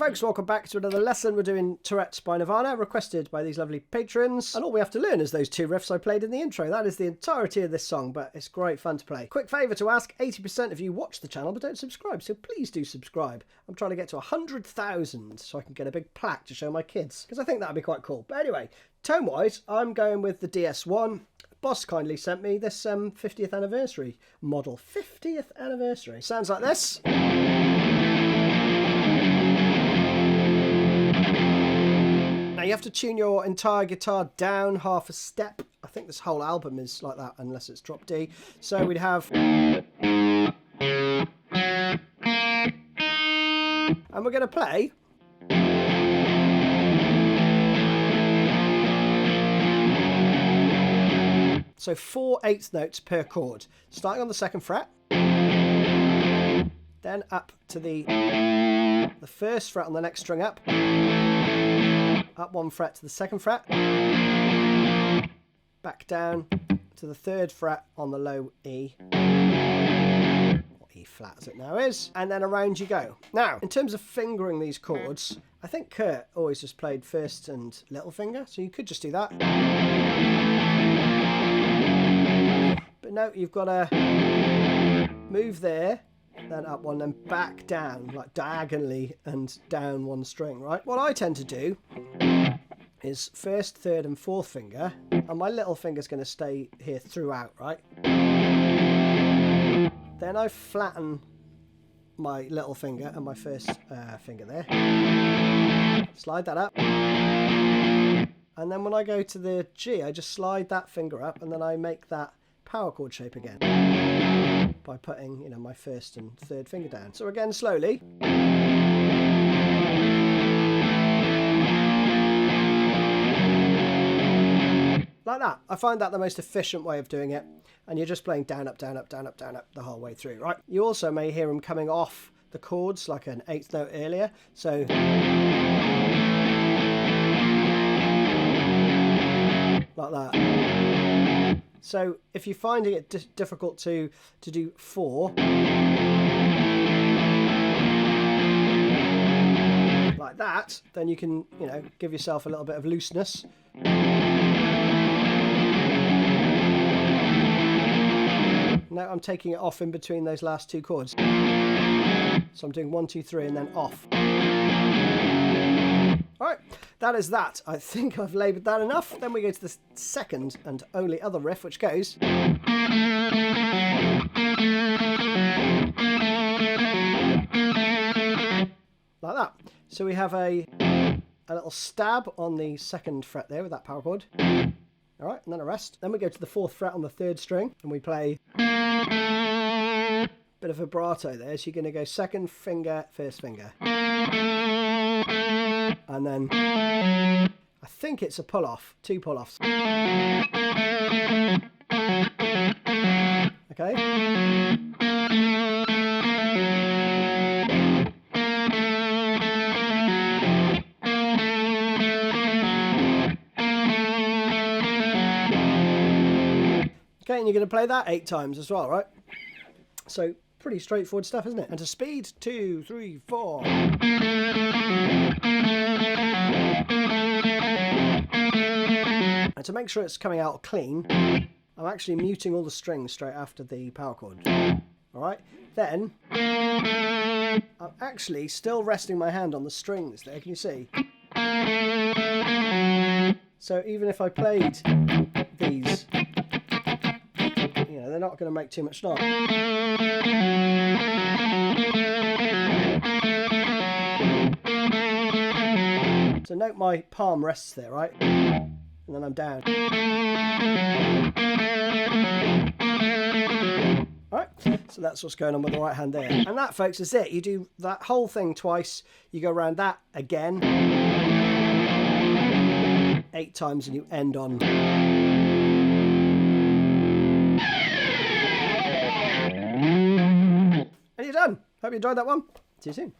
folks, welcome back to another lesson. We're doing Tourette by Nirvana, requested by these lovely patrons. And all we have to learn is those two riffs I played in the intro. That is the entirety of this song, but it's great fun to play. Quick favour to ask, 80% of you watch the channel but don't subscribe, so please do subscribe. I'm trying to get to 100,000 so I can get a big plaque to show my kids, because I think that would be quite cool. But anyway, tone-wise, I'm going with the DS1. Boss kindly sent me this 50th anniversary model. 50th anniversary. Sounds like this. You have to tune your entire guitar down half a step. I think this whole album is like that unless it's drop D. So we'd have... And we're going to play... So 4 eighth notes per chord. Starting on the 2nd fret. Then up to the 1st fret on the next string up. Up 1 fret to the 2nd fret, back down to the 3rd fret on the low E, or E flat as it now is, and then around you go. Now, in terms of fingering these chords, I think Kurt always just played 1st and little finger, so you could just do that. But no, you've got to move there, then up 1, then back down, like diagonally and down 1 string, right? What I tend to do is 1st, 3rd and 4th finger, and my little finger's going to stay here throughout, right? Then I flatten my little finger and my 1st finger there. Slide that up. And then when I go to the G, I just slide that finger up, and then I make that power chord shape again by putting, you know, my 1st and 3rd finger down. So again, slowly. Like that. I find that the most efficient way of doing it. And you're just playing down, up, down, up, down, up, down, up the whole way through, right? You also may hear them coming off the chords like an 8th note earlier. So... like that. So if you're finding it difficult to do 4, like that, then you can, you know, give yourself a little bit of looseness. Now I'm taking it off in between those last 2 chords. So I'm doing 1, 2, 3 and then off. Alright, that is that. I think I've laboured that enough. Then we go to the 2nd and only other riff, which goes... like that. So we have a little stab on the 2nd fret there with that power chord. Alright, and then a rest. Then we go to the 4th fret on the 3rd string, and we play... bit of vibrato there, so you're going to go 2nd finger, 1st finger. And then, I think it's a pull-off, 2 pull-offs. Okay. Okay, and you're going to play that 8 times as well, right? So, pretty straightforward stuff, isn't it? And to speed, 2, 3, 4. And to make sure it's coming out clean, I'm actually muting all the strings straight after the power chord. Alright, then I'm actually still resting my hand on the strings there, can you see? So even if I played these, you know, they're not going to make too much noise. So note my palm rests there, right? And then I'm down. Alright, so that's what's going on with the right hand there. And that, folks, is it. You do that whole thing twice, you go around that again 8 times, and you end on... and you're done. Hope you enjoyed that one. See you soon.